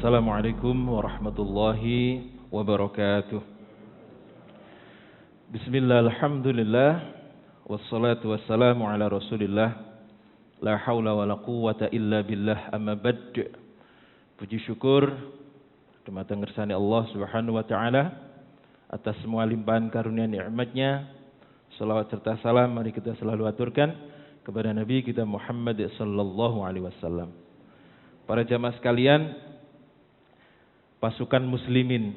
Assalamualaikum warahmatullahi wabarakatuh. Bismillah, alhamdulillah, wassalatu wassalamu ala rasulillah, la hawla wa la quwwata illa billah, amma bad. Puji syukur dumateng ngersani Allah subhanahu wa ta'ala atas semua limpahan karunia nikmatnya. Salawat serta salam mari kita selalu aturkan kepada Nabi kita Muhammad sallallahu alaihi wasallam. Para jamaah sekalian, pasukan muslimin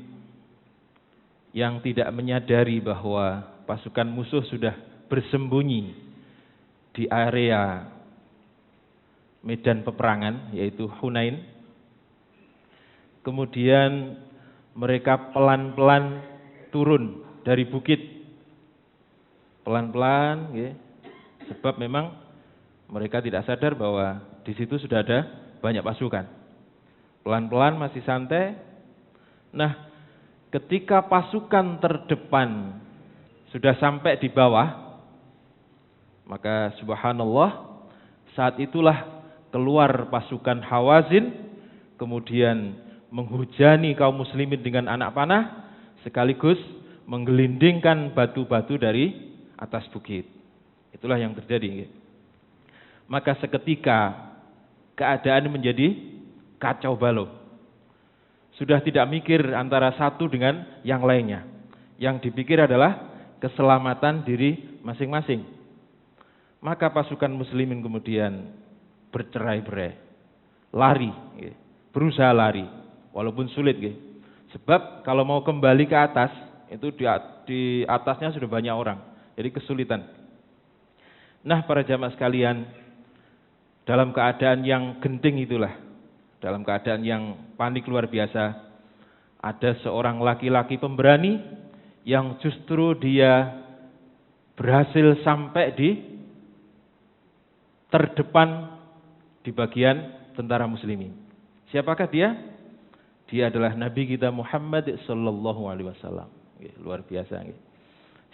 yang tidak menyadari bahwa pasukan musuh sudah bersembunyi di area medan peperangan, yaitu Hunain. Kemudian mereka pelan-pelan turun dari bukit. Pelan-pelan, ya, sebab memang mereka tidak sadar bahwa di situ sudah ada banyak pasukan. Pelan-pelan masih santai. Nah, ketika pasukan terdepan sudah sampai di bawah, maka subhanallah, saat itulah keluar pasukan Hawazin, kemudian menghujani kaum muslimin dengan anak panah, sekaligus menggelindingkan batu-batu dari atas bukit. Itulah yang terjadi. Maka seketika keadaan menjadi kacau balau. Sudah tidak mikir antara satu dengan yang lainnya. Yang dipikir adalah keselamatan diri masing-masing. Maka pasukan muslimin kemudian bercerai-berai, lari, berusaha lari, walaupun sulit. Sebab kalau mau kembali ke atas, itu di atasnya sudah banyak orang, jadi kesulitan. Nah, para jamaah sekalian, dalam keadaan yang genting itulah, dalam keadaan yang panik luar biasa, ada seorang laki-laki pemberani yang justru dia berhasil sampai di terdepan di bagian tentara muslimin. Siapakah dia? Dia adalah Nabi kita Muhammad sallallahu alaihi wasallam. Luar biasa.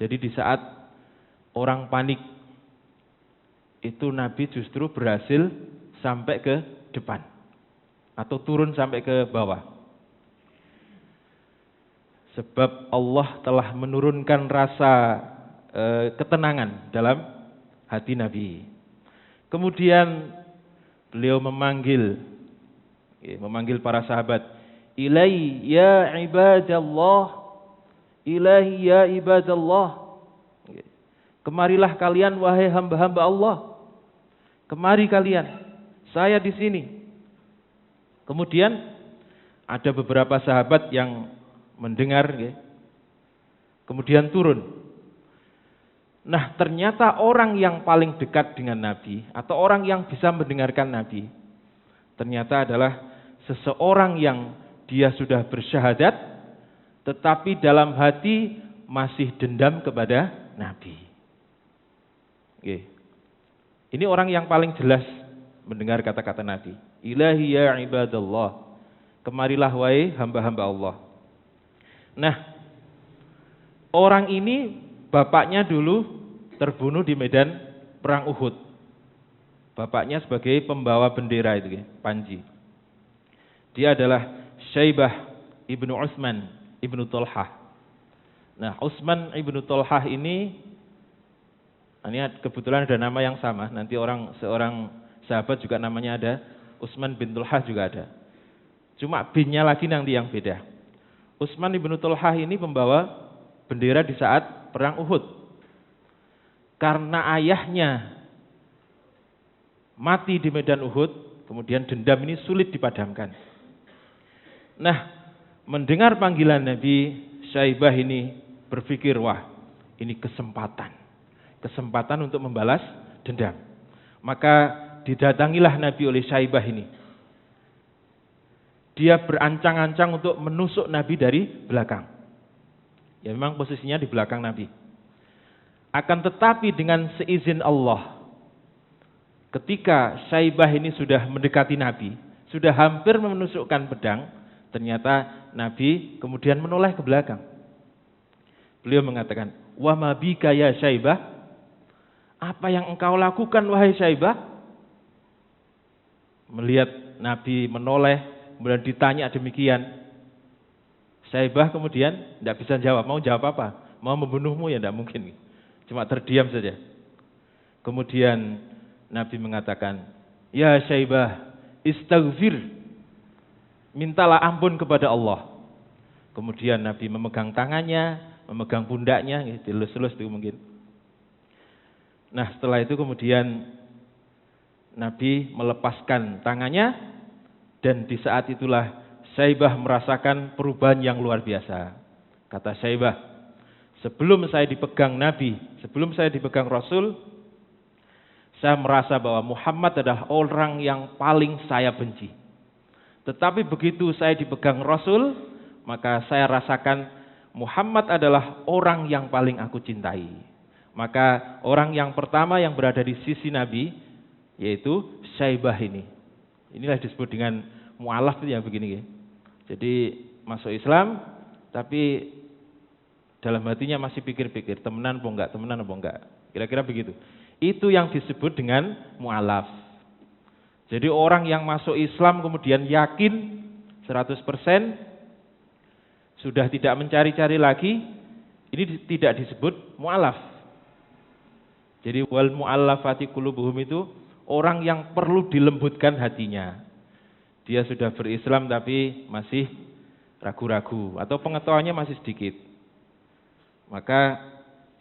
Jadi di saat orang panik, itu Nabi justru berhasil sampai ke depan atau turun sampai ke bawah. Sebab Allah telah menurunkan rasa ketenangan dalam hati Nabi. Kemudian beliau memanggil para sahabat, "Ilai ya ibadallah, ilahi ya ibadallah." Kemarilah kalian wahai hamba-hamba Allah. Kemari kalian, saya di sini. Kemudian ada beberapa sahabat yang mendengar, kemudian turun. Nah, ternyata orang yang paling dekat dengan Nabi atau orang yang bisa mendengarkan Nabi, ternyata adalah seseorang yang dia sudah bersyahadat, tetapi dalam hati masih dendam kepada Nabi. Ini orang yang paling jelas mendengar kata-kata Nabi. Ilahi ya ibadallah, kemarilah wahai hamba-hamba Allah. Nah, orang ini bapaknya dulu terbunuh di medan perang Uhud. Bapaknya sebagai pembawa bendera itu, panji. Dia adalah Syaibah ibnu Utsman ibnu Talhah. Nah, Utsman ibnu Talhah ini kebetulan ada nama yang sama. Nanti seorang sahabat juga namanya ada, Utsman bin Talhah juga ada. Cuma binnya lagi nanti yang beda. Utsman ibnu Talhah ini pembawa bendera di saat perang Uhud. Karena ayahnya mati di medan Uhud, kemudian dendam ini sulit dipadamkan. Nah, mendengar panggilan Nabi, Syaibah ini berpikir, wah, ini kesempatan untuk membalas dendam. Maka didatangilah Nabi oleh Syaibah ini. Dia berancang-ancang untuk menusuk Nabi dari belakang. Ya, memang posisinya di belakang Nabi. Akan tetapi dengan seizin Allah, ketika Syaibah ini sudah mendekati Nabi, sudah hampir menusukkan pedang, ternyata Nabi kemudian menoleh ke belakang. Beliau mengatakan, "Wa ma bika ya Syaibah?" Apa yang engkau lakukan wahai Syaibah? Melihat Nabi menoleh, kemudian ditanya demikian. Syaibah kemudian tidak bisa jawab. Mau jawab apa? Mau membunuhmu ya tidak mungkin. Cuma terdiam saja. Kemudian Nabi mengatakan, ya Syaibah, istaghfir. Mintalah ampun kepada Allah. Kemudian Nabi memegang tangannya, memegang pundaknya, dilus-lus itu mungkin. Nah setelah itu kemudian Nabi melepaskan tangannya, dan di saat itulah Syaibah merasakan perubahan yang luar biasa. Kata Syaibah, sebelum saya dipegang Nabi, sebelum saya dipegang Rasul, saya merasa bahwa Muhammad adalah orang yang paling saya benci. Tetapi begitu saya dipegang Rasul, maka saya rasakan Muhammad adalah orang yang paling aku cintai. Maka orang yang pertama yang berada di sisi Nabi, yaitu Syaibah ini. Inilah disebut dengan mu'alaf yang begini. Jadi masuk Islam, tapi dalam hatinya masih pikir-pikir, temenan apa enggak, temenan apa enggak. Kira-kira begitu. Itu yang disebut dengan mu'alaf. Jadi orang yang masuk Islam kemudian yakin 100%, sudah tidak mencari-cari lagi, ini tidak disebut mu'alaf. Jadi wal mu'allafati qulubuhum itu orang yang perlu dilembutkan hatinya. Dia sudah berislam tapi masih ragu-ragu atau pengetahuannya masih sedikit. Maka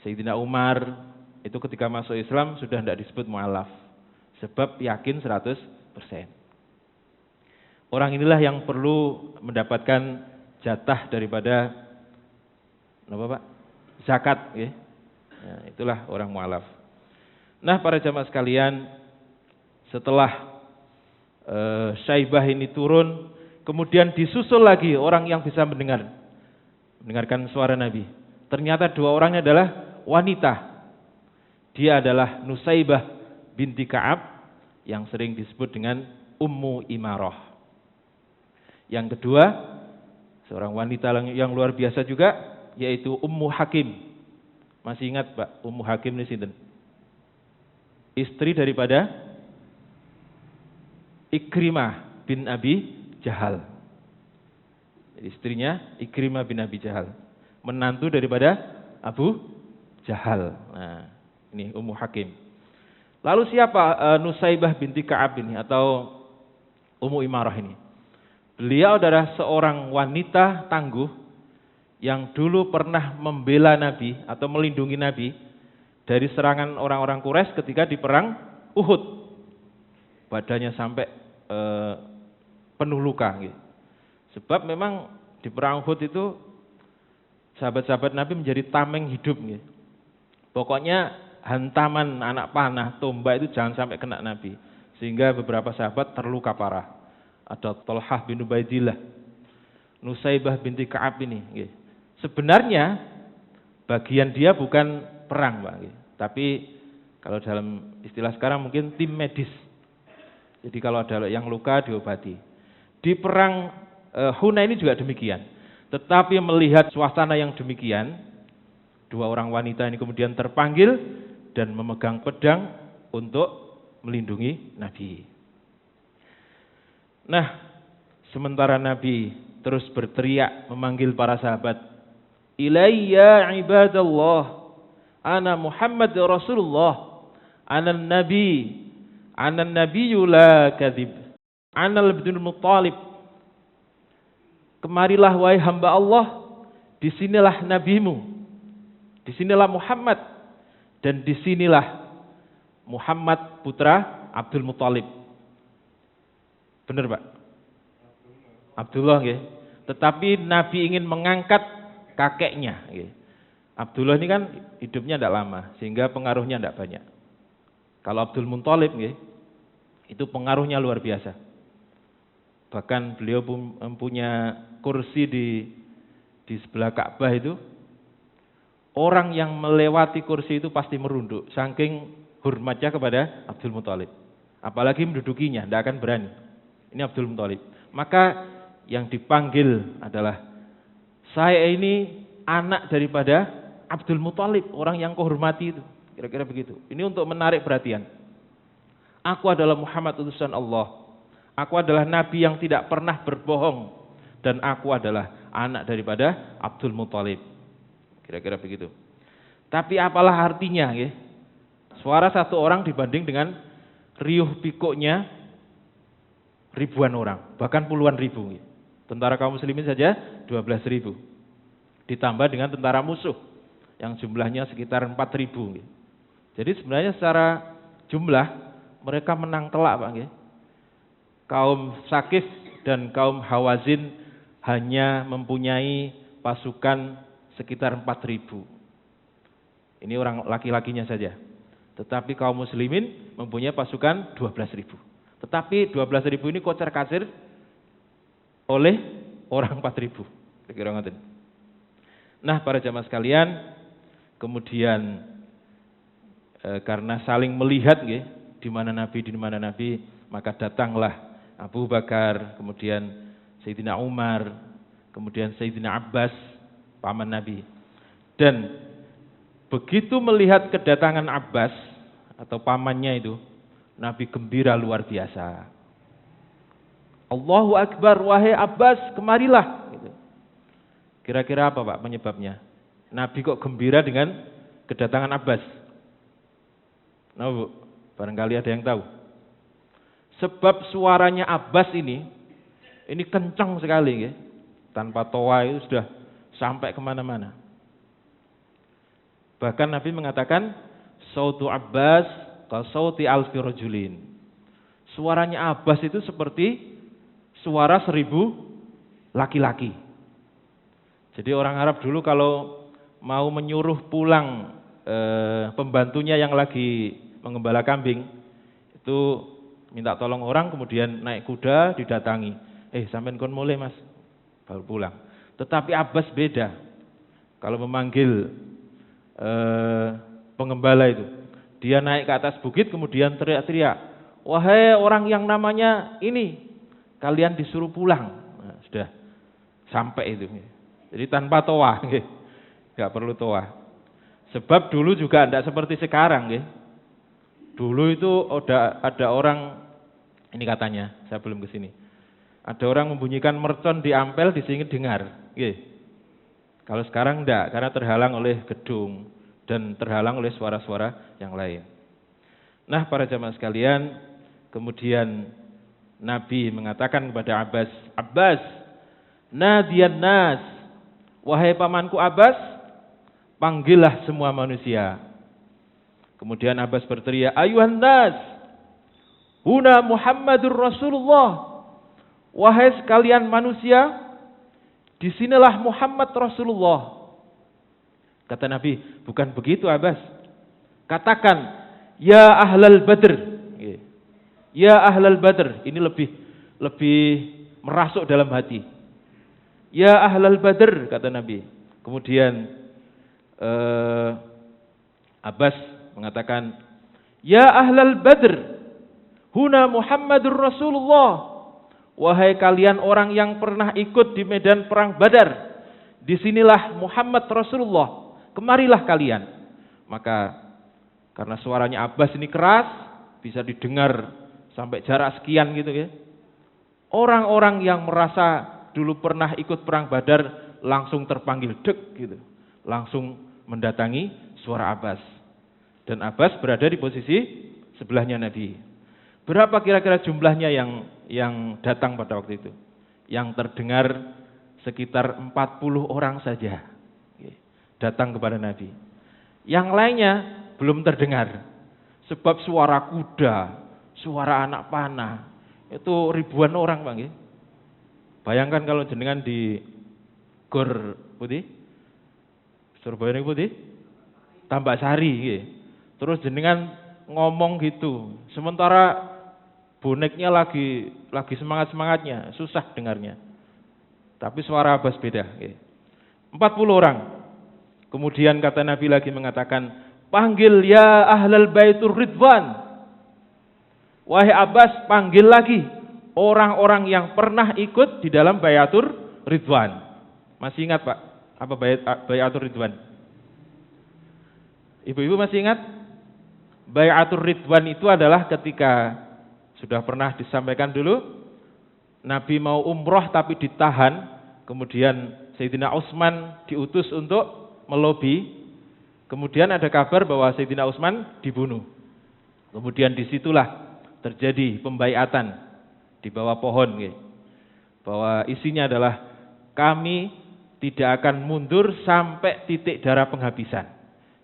Sayyidina Umar itu ketika masuk Islam sudah tidak disebut mu'alaf. Sebab yakin 100%. Orang inilah yang perlu mendapatkan jatah daripada apa Pak? Zakat, ya. Nah, itulah orang mu'alaf. Nah, para jamaah sekalian, setelah Syaibah ini turun, kemudian disusul lagi orang yang bisa mendengarkan suara Nabi. Ternyata dua orangnya adalah wanita. Dia adalah Nusaibah binti Ka'ab, yang sering disebut dengan Ummu Imarah. Yang kedua, seorang wanita yang luar biasa juga, yaitu Ummu Hakim. Masih ingat Pak, Ummu Hakim ini sinten? Istri daripada Ikrimah bin Abi Jahal. Istrinya Ikrimah bin Abi Jahal. Menantu daripada Abu Jahal. Nah, ini Ummu Hakim. Lalu siapa Nusaibah binti Ka'ab ini atau Ummu Imarah ini? Beliau adalah seorang wanita tangguh yang dulu pernah membela Nabi atau melindungi Nabi dari serangan orang-orang Quraisy ketika di perang Uhud. Badannya sampai penuh luka. Gitu. Sebab memang di perang Uhud itu sahabat-sahabat Nabi menjadi tameng hidup. Gitu. Pokoknya hantaman anak panah, tombak itu jangan sampai kena Nabi. Sehingga beberapa sahabat terluka parah. Ada Thalhah bin Ubaidillah, Nusaibah binti Ka'ab ini. Gitu. Sebenarnya bagian dia bukan perang, Pak. Gitu. Tapi kalau dalam istilah sekarang mungkin tim medis. Jadi kalau ada yang luka diobati. Di perang Hunain ini juga demikian. Tetapi melihat suasana yang demikian, dua orang wanita ini kemudian terpanggil dan memegang pedang untuk melindungi Nabi. Nah, sementara Nabi terus berteriak memanggil para sahabat, "Ilayya ibadallah, ana Muhammad Rasulullah, ana nabiyyu la kadzib, ana Abdul Muttalib." Kemarilah wahai hamba Allah, disinilah nabimu, disinilah Muhammad, dan disinilah Muhammad putra Abdul Muttalib. Benar Pak? Abdullah ya. Tetapi Nabi ingin mengangkat kakeknya. Ya. Abdullah ini kan hidupnya tidak lama, sehingga pengaruhnya tidak banyak. Kalau Abdul Muttalib ya, itu pengaruhnya luar biasa. Bahkan beliau mempunyai kursi di sebelah Ka'bah itu. Orang yang melewati kursi itu pasti merunduk, saking hormatnya kepada Abdul Muttalib. Apalagi mendudukinya, tidak akan berani. Ini Abdul Muttalib. Maka yang dipanggil adalah, saya ini anak daripada Abdul Muttalib, orang yang kau hormati itu. Kira-kira begitu. Ini untuk menarik perhatian. Aku adalah Muhammad utusan Allah. Aku adalah nabi yang tidak pernah berbohong dan aku adalah anak daripada Abdul Muthalib. Kira-kira begitu. Tapi apalah artinya ya? Suara satu orang dibanding dengan riuh pikuknya ribuan orang, bahkan puluhan ribu. Tentara kaum muslimin saja 12.000. Ditambah dengan tentara musuh yang jumlahnya sekitar 4.000. Jadi sebenarnya secara jumlah mereka menang telak, Pak. Kaum Sakif dan kaum Hawazin hanya mempunyai pasukan sekitar 4.000. Ini orang laki-lakinya saja. Tetapi kaum muslimin mempunyai pasukan 12.000. Tetapi 12.000 ini kocar-kacir oleh orang 4.000. Kira-kira ngoten. Nah, para jamaah sekalian, kemudian karena saling melihat di mana Nabi, maka datanglah Abu Bakar, kemudian Sayyidina Umar, kemudian Sayyidina Abbas, paman Nabi. Dan begitu melihat kedatangan Abbas atau pamannya itu, Nabi gembira luar biasa. Allahu Akbar, wahai Abbas, kemarilah. Kira-kira apa, Pak, penyebabnya? Nabi kok gembira dengan kedatangan Abbas? Nah, Bu, barangkali ada yang tahu. Sebab suaranya Abbas ini kencang sekali, tanpa toa itu sudah sampai kemana-mana. Bahkan Nabi mengatakan, sautu Abbas ka sauti alfi rajulin. Suaranya Abbas itu seperti suara 1.000 laki-laki. Jadi orang Arab dulu kalau mau menyuruh pulang pembantunya yang lagi mengembala kambing, itu minta tolong orang, kemudian naik kuda didatangi. Sampean kon mulai Mas, baru pulang. Tetapi Abbas beda. Kalau memanggil pengembala itu, dia naik ke atas bukit kemudian teriak-teriak, wahai orang yang namanya ini, kalian disuruh pulang. Nah, sudah sampai itu. Jadi tanpa toa, nggak perlu toa. Sebab dulu juga tidak seperti sekarang. Dulu itu ada orang, ini katanya, saya belum ke sini. Ada orang membunyikan mercon di ampel, di sini dengar. Kalau sekarang enggak, karena terhalang oleh gedung dan terhalang oleh suara-suara yang lain. Nah, para jamaah sekalian, kemudian Nabi mengatakan kepada Abbas, Abbas, nadiyan nas, wahai pamanku Abbas, panggillah semua manusia. Kemudian Abbas berteriak, ayuhan nas, huna Muhammadur Rasulullah, wahai sekalian manusia, disinilah Muhammad Rasulullah. Kata Nabi, bukan begitu Abbas. Katakan, ya ahlal badr. Ya ahlal badr. Ini lebih merasuk dalam hati. Ya ahlal badr, kata Nabi. Kemudian Abbas mengatakan, ya ahlal badr, huna Muhammadur Rasulullah. Wahai kalian orang yang pernah ikut di medan perang Badar, disinilah Muhammad Rasulullah, kemarilah kalian. Maka karena suaranya Abbas ini keras, bisa didengar sampai jarak sekian gitu ya. Orang-orang yang merasa dulu pernah ikut perang Badar langsung terpanggil dek gitu, langsung mendatangi suara Abbas. Dan Abbas berada di posisi sebelahnya Nabi. Berapa kira-kira jumlahnya yang datang pada waktu itu? Yang terdengar sekitar 40 orang saja datang kepada Nabi. Yang lainnya belum terdengar. Sebab suara kuda, suara anak panah, itu ribuan orang, Bang. Bayangkan kalau jenengan di Gor Putih, Surabaya Putih, Tambak Sari, terus jenengan ngomong gitu, sementara boneknya lagi semangat-semangatnya, susah dengarnya. Tapi suara Abbas beda. 40 orang. Kemudian kata Nabi lagi mengatakan, panggil ya ahlal baitur ridwan. Wahai Abbas, panggil lagi orang-orang yang pernah ikut di dalam bayatur ridwan. Masih ingat Pak, apa bayatur ridwan? Ibu-ibu masih ingat? Bayatur ridwan itu adalah ketika, sudah pernah disampaikan dulu, Nabi mau umroh tapi ditahan, kemudian Sayyidina Utsman diutus untuk melobi, kemudian ada kabar bahwa Sayyidina Utsman dibunuh. Kemudian disitulah terjadi pembaiatan di bawah pohon, bahwa isinya adalah kami tidak akan mundur sampai titik darah penghabisan.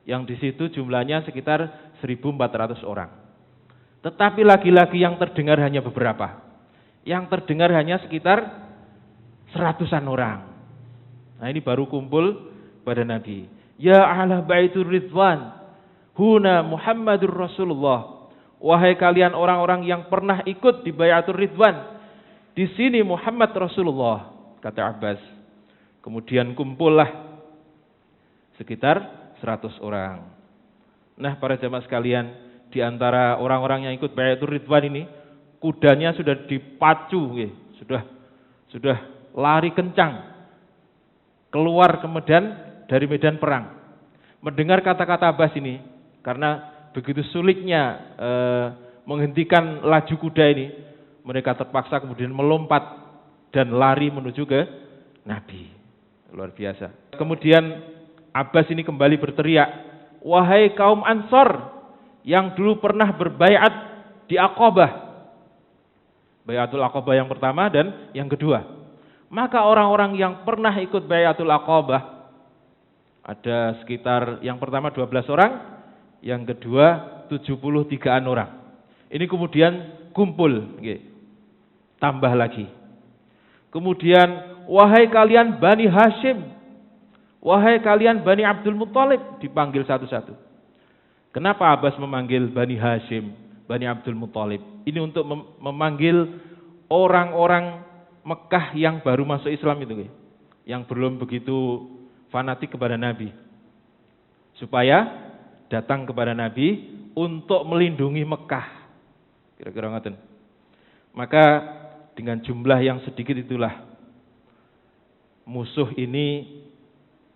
Yang di situ jumlahnya sekitar 1.400 orang. Tetapi lagi-lagi yang terdengar hanya beberapa. Yang terdengar hanya sekitar 100-an orang. Nah, ini baru kumpul pada Nabi. Ya ahla baitur ridwan, huna Muhammadur Rasulullah. Wahai kalian orang-orang yang pernah ikut di Baiatur Ridwan, di sini Muhammad Rasulullah, kata Abbas. Kemudian kumpullah sekitar 100 orang. Nah, para jamaah sekalian, di antara orang-orang yang ikut Baiatur Ridwan ini, kudanya sudah dipacu, sudah lari kencang keluar dari medan perang. Mendengar kata-kata Abbas ini, karena begitu sulitnya menghentikan laju kuda ini, mereka terpaksa kemudian melompat dan lari menuju ke Nabi. Luar biasa. Kemudian Abbas ini kembali berteriak, wahai kaum Ansor yang dulu pernah berbaiat di Aqabah, Baiatul Aqabah yang pertama dan yang kedua. Maka orang-orang yang pernah ikut Baiatul Aqabah, ada sekitar yang pertama 12 orang, yang kedua 73-an orang. Ini kemudian kumpul, tambah lagi. Kemudian, wahai kalian Bani Hashim, wahai kalian Bani Abdul Muthalib, dipanggil satu-satu. Kenapa Abbas memanggil Bani Hashim, Bani Abdul Muthalib? Ini untuk memanggil orang-orang Mekah yang baru masuk Islam itu, yang belum begitu fanatik kepada Nabi, supaya datang kepada Nabi untuk melindungi Mekah. Kira-kira ngoten. Maka dengan jumlah yang sedikit itulah musuh ini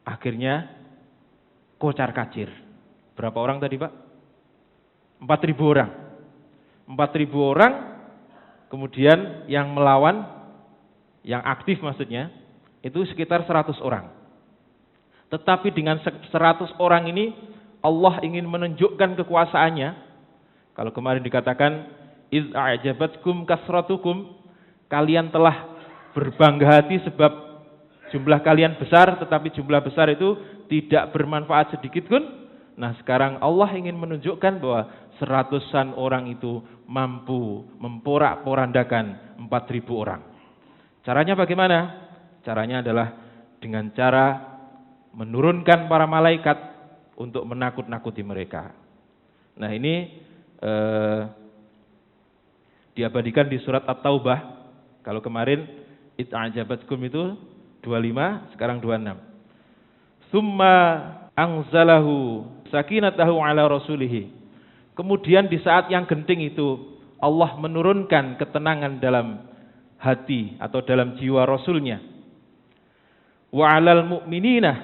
akhirnya kocar-kacir. Berapa orang tadi, Pak? 4.000 orang. 4.000 orang, kemudian yang melawan, yang aktif maksudnya, itu sekitar 100 orang. Tetapi dengan 100 orang ini, Allah ingin menunjukkan kekuasaannya. Kalau kemarin dikatakan, iz a'jabatkum kasratukum, kalian telah berbangga hati sebab jumlah kalian besar, tetapi jumlah besar itu tidak bermanfaat sedikit pun. Nah, sekarang Allah ingin menunjukkan bahwa 100-an orang itu mampu memporak-porandakan 4.000 orang. Caranya bagaimana? Caranya adalah dengan cara menurunkan para malaikat untuk menakut-nakuti mereka. Nah, ini diabadikan di surat At-Taubah. Kalau kemarin it'ajabatkum itu 25, sekarang 26. Summa anzalahu sakinatahu ala rasulihi. Kemudian di saat yang genting itu Allah menurunkan ketenangan dalam hati atau dalam jiwa Rasulnya. Wa alal mu'minina,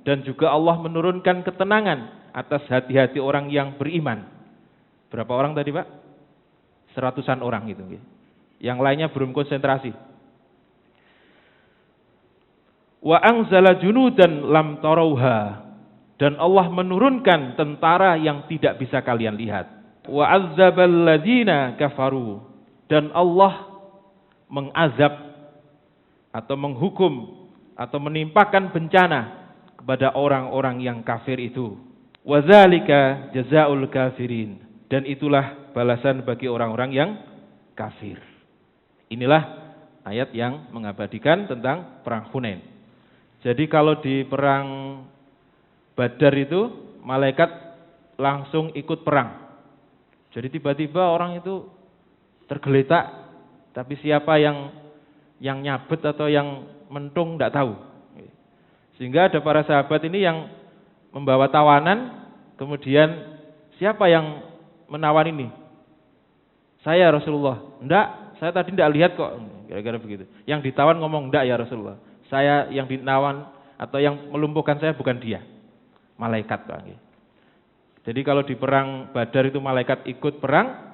dan juga Allah menurunkan ketenangan atas hati-hati orang yang beriman. Berapa orang tadi, Pak? 100-an orang itu. Yang lainnya belum konsentrasi. Wa anzala junudan lam tarauha, dan Allah menurunkan tentara yang tidak bisa kalian lihat. Wa azzabal ladzina kafaru, dan Allah mengazab atau menghukum atau menimpakan bencana kepada orang-orang yang kafir itu. Wa dzalika jazaa'ul kafirin, dan itulah balasan bagi orang-orang yang kafir. Inilah ayat yang mengabadikan tentang perang Hunain. Jadi kalau di perang Badar itu malaikat langsung ikut perang. Jadi tiba-tiba orang itu tergeletak, tapi siapa yang nyabet atau yang mentung tidak tahu. Sehingga ada para sahabat ini yang membawa tawanan, kemudian siapa yang menawan ini? Saya, Rasulullah. Enggak, saya tadi tidak lihat kok. Kira-kira begitu. Yang ditawan ngomong, enggak ya Rasulullah. Saya yang dinawan atau yang melumpuhkan saya bukan dia. Malaikat, Pak. Jadi kalau di perang Badar itu malaikat ikut perang,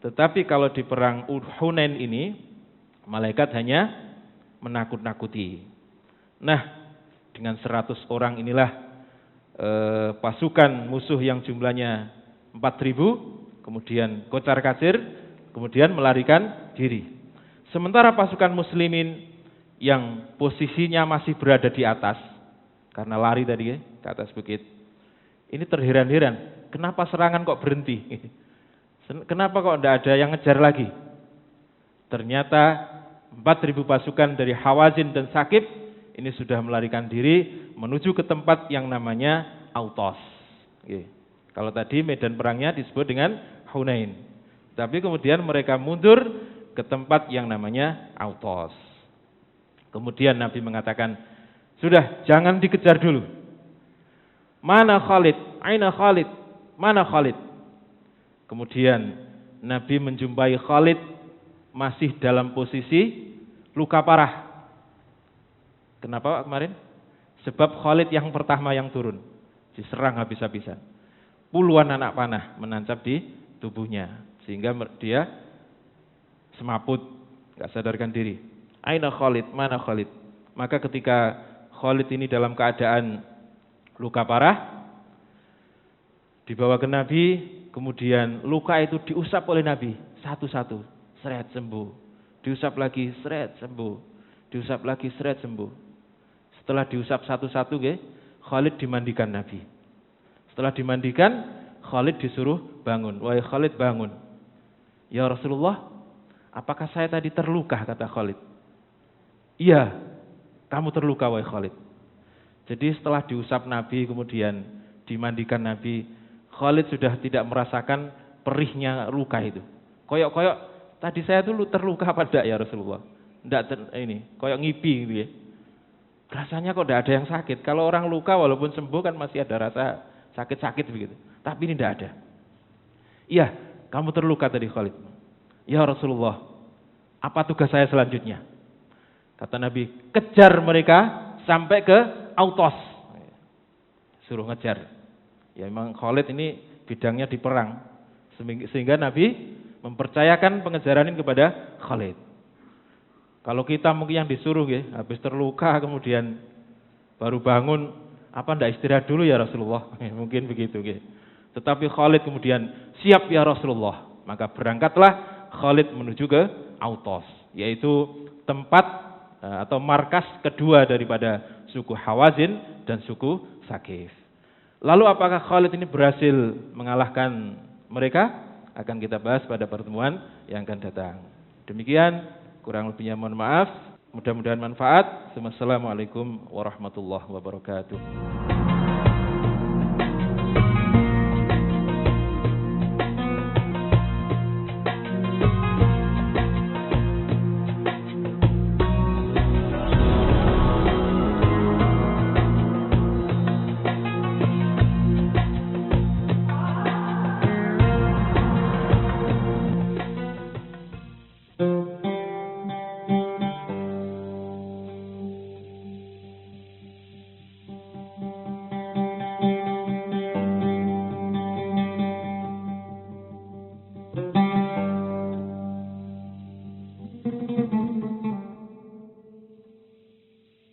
tetapi kalau di perang Hunain ini Malaikat hanya menakut-nakuti. Nah, dengan 100 orang inilah pasukan musuh yang jumlahnya 4.000 kemudian kocar-kacir, kemudian melarikan diri. Sementara pasukan muslimin yang posisinya masih berada di atas, karena lari tadi ke atas bukit, ini terheran-heran, kenapa serangan kok berhenti? Kenapa kok tidak ada yang ngejar lagi? Ternyata 4.000 pasukan dari Hawazin dan Sakif ini sudah melarikan diri menuju ke tempat yang namanya Autos. Kalau tadi medan perangnya disebut dengan Hunain, tapi kemudian mereka mundur ke tempat yang namanya Autos. Kemudian Nabi mengatakan, sudah, jangan dikejar dulu. Mana Khalid? Aina Khalid? Mana Khalid? Kemudian Nabi menjumpai Khalid masih dalam posisi luka parah. Kenapa kemarin? Sebab Khalid yang pertama yang turun, diserang habis-habisan. Puluhan anak panah menancap di tubuhnya, sehingga dia semaput, gak sadarkan diri. Aina Khalid? Mana Khalid? Maka ketika Khalid ini dalam keadaan luka parah, dibawa ke Nabi, kemudian luka itu diusap oleh Nabi satu-satu, seret sembuh. Diusap lagi, seret sembuh. Diusap lagi, seret sembuh. Setelah diusap satu-satu, Khalid dimandikan Nabi. Setelah dimandikan, Khalid disuruh bangun. Wahai Khalid, bangun. Ya Rasulullah, apakah saya tadi terluka? Kata Khalid. Iya, kamu terluka wahai Khalid. Jadi setelah diusap Nabi, kemudian dimandikan Nabi, Khalid sudah tidak merasakan perihnya luka itu. Koyok-koyok, tadi saya dulu terluka apa tidak ya Rasulullah? Tidak, ini, koyok ngipi gitu ya. Rasanya kok tidak ada yang sakit. Kalau orang luka walaupun sembuh kan masih ada rasa sakit-sakit begitu. Tapi ini tidak ada. Iya, kamu terluka tadi Khalid. Ya Rasulullah, apa tugas saya selanjutnya? Kata Nabi, kejar mereka sampai ke Autos. Suruh ngejar. Ya memang Khalid ini bidangnya di perang. Sehingga Nabi mempercayakan pengejaran ini kepada Khalid. Kalau kita mungkin yang disuruh habis terluka kemudian baru bangun, apa ndak istirahat dulu ya Rasulullah? Mungkin begitu. Tetapi Khalid kemudian siap ya Rasulullah. Maka berangkatlah Khalid menuju ke Autos, yaitu tempat atau markas kedua daripada suku Hawazin dan suku Sakif. Lalu apakah Khalid ini berhasil mengalahkan mereka? Akan kita bahas pada pertemuan yang akan datang. Demikian, kurang lebihnya mohon maaf. Mudah-mudahan manfaat. Wassalamualaikum warahmatullahi wabarakatuh.